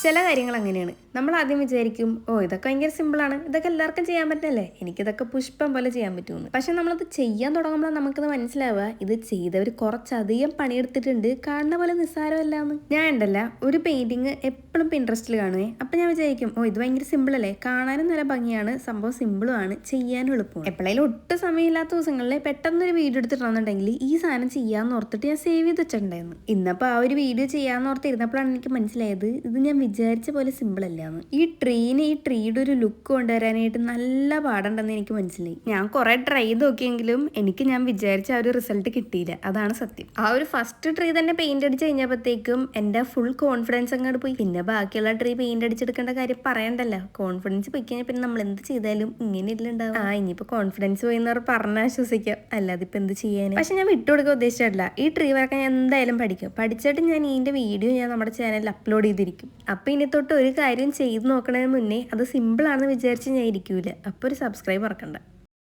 ചില കാര്യങ്ങൾ അങ്ങനെയാണ്. നമ്മൾ ആദ്യം വിചാരിക്കും, ഓ ഇതൊക്കെ ഭയങ്കര സിമ്പിളാണ്, ഇതൊക്കെ എല്ലാവർക്കും ചെയ്യാൻ പറ്റില്ലേ, എനിക്കിതൊക്കെ പുഷ്പം പോലെ ചെയ്യാൻ പറ്റുമെന്ന്. പക്ഷെ നമ്മളത് ചെയ്യാൻ തുടങ്ങുമ്പോൾ നമുക്കത് മനസ്സിലാവുക, ഇത് ചെയ്തവർ കുറച്ചധികം പണിയെടുത്തിട്ടുണ്ട്, കാണുന്ന പോലെ നിസ്സാരമല്ലാന്ന്. ഞാൻ ഉണ്ടല്ല ഒരു പെയിന്റിങ് എപ്പോഴും പിൻട്രസ്റ്റിൽ കാണുവേ. അപ്പം ഞാൻ വിചാരിക്കും, ഓ ഇത് ഭയങ്കര സിമ്പിളല്ലേ, കാണാനും നല്ല ഭംഗിയാണ്, സംഭവം സിമ്പിളുമാണ്, ചെയ്യാനും എളുപ്പമാണ്. എപ്പോഴേലും ഒട്ടും സമയമില്ലാത്ത ദിവസങ്ങളിൽ പെട്ടെന്നൊരു വീഡിയോ എടുത്തിട്ടുണ്ടെങ്കിൽ ഈ സാധനം ചെയ്യാമെന്ന് ഓർത്തിട്ട് ഞാൻ സേവ് ചെയ്ത് വെച്ചിട്ടുണ്ടായിരുന്നു. ഇന്നപ്പോൾ ആ ഒരു വീഡിയോ ചെയ്യാമെന്ന് ഓർത്തിരുന്നപ്പോഴാണ് എനിക്ക് മനസ്സിലായത് ഇത് ഞാൻ വിചാരിച്ച പോലെ സിമ്പിൾ അല്ലാന്ന്. ഈ ട്രീയുടെ ഒരു ലുക്ക് കൊണ്ടുവരാനായിട്ട് നല്ല പാടുണ്ടെന്ന് എനിക്ക് മനസ്സിലായി. ഞാൻ കുറെ ട്രൈ ചെയ്ത് നോക്കിയെങ്കിലും ഞാൻ വിചാരിച്ച ആ ഒരു റിസൾട്ട് കിട്ടിയില്ല. അതാണ് സത്യം. ആ ഒരു ഫസ്റ്റ് ട്രീ തന്നെ പെയിന്റ് അടിച്ച് കഴിഞ്ഞപ്പോഴത്തേക്കും എൻ്റെ ഫുൾ കോൺഫിഡൻസ് അങ്ങോട്ട് പോയി. പിന്നെ ബാക്കിയുള്ള ട്രീ പെയിന്റ് അടിച്ചെടുക്കേണ്ട കാര്യം പറയണ്ടല്ലോ. കോൺഫിഡൻസ് പോയി കഴിഞ്ഞാൽ പിന്നെ നമ്മൾ എന്ത് ചെയ്താലും ഇങ്ങനെ ഇല്ലുണ്ടാവും. ഇനിയിപ്പോൾ കോൺഫിഡൻസ് പോയി എന്നവർ പറഞ്ഞാശ്വസിക്കാം, അല്ലാതെ ഇപ്പം എന്ത് ചെയ്യാനും. പക്ഷെ ഞാൻ വിട്ടുകൊടുക്കാൻ ഉദ്ദേശിച്ചിട്ടില്ല. ഈ ട്രീ വരക്കാൻ ഞാൻ എന്തായാലും പഠിച്ചിട്ട് ഞാൻ ഇതിന്റെ വീഡിയോ ഞാൻ നമ്മുടെ ചാനലിൽ അപ്ലോഡ് ചെയ്തിരിക്കും. അപ്പം ഇനി തൊട്ട് ഒരു കാര്യം ചെയ്ത് നോക്കണതിന് മുന്നേ അത് സിമ്പിൾ ആണെന്ന് വിചാരിച്ച് ഞാൻ ഇരിക്കൂല. അപ്പോൾ ഒരു സബ്സ്ക്രൈബ് മറക്കണ്ട.